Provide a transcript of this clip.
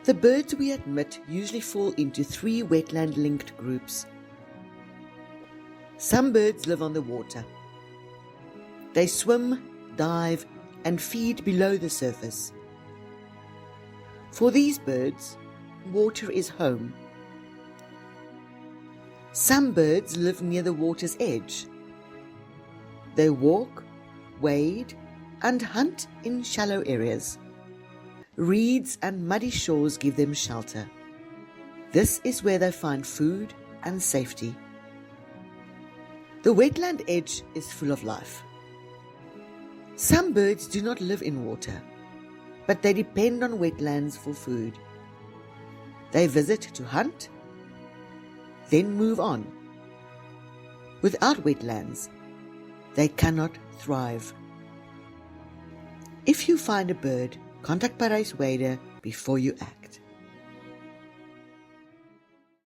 The birds we admit usually fall into 3 wetland-linked groups. Some birds live on the water. They swim, dive, and feed below the surface. For these birds, water is home. Some birds live near the water's edge. They walk, wade, and hunt in shallow areas. Reeds and muddy shores give them shelter. This is where they find food and safety. The wetland edge is full of life. Some birds do not live in water, but they depend on wetlands for food. They visit to hunt, then move on. Without wetlands, they cannot thrive. If you find a bird, contact Parys WADER before you act.